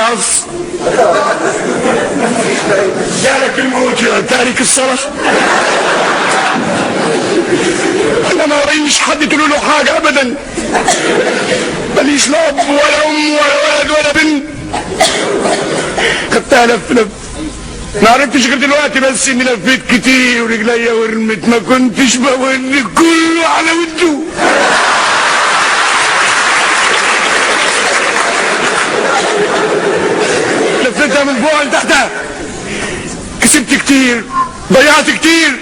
خلاص جالك الموت يا تارك الصلاة. انا ما رأيش حد تقول له حاجة ابدا، ماليش لا اب ولا ام ولا ولد ولا بنت. خدتها لف ما عرفتش غير دلوقتي بس اني لفيت كتير ورجليا ورمت، ما كنتش بوري كله على وده. لفيتها من فوق لتحتها، كسبت كتير ضيعت كتير،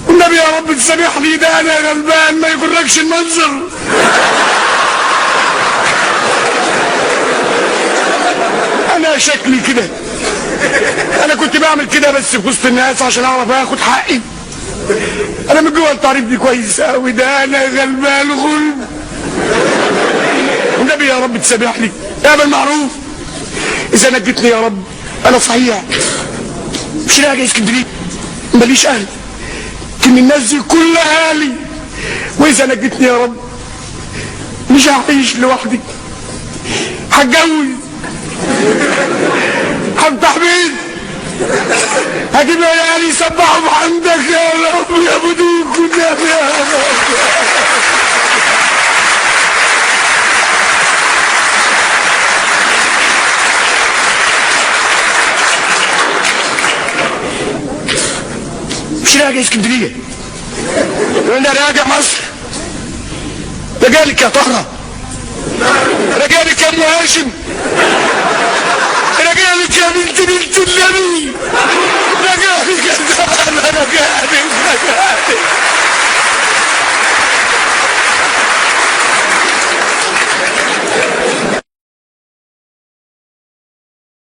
والنبي يا رب تسامح لي، ده انا غلبان ما يغركش المنظر. انا شكلي كده، انا كنت بعمل كده بس في وسط الناس عشان اعرف اخد حقي. انا من جوه التعريف دي كويس قوي، ده انا غلبان غلب. والنبي يا رب تسامح لي، اعمل معروف اذا نجتني يا رب. انا صحيح مش راجع اسكندريه، ماليش اهل، لكن الناس دي كلها اهلي، واذا نجتني يا رب مش هعيش لوحدي، هتجوز، هفتح بيت، هجيب عيالي يسبحوا بحمدك يا رب يا بدوك والنبي يا رب. مش راجع اسكندريه، انا راجع مصر. رجالك يا طهره، رجالك يا ابو هاشم، رجالك يا بنت النبي.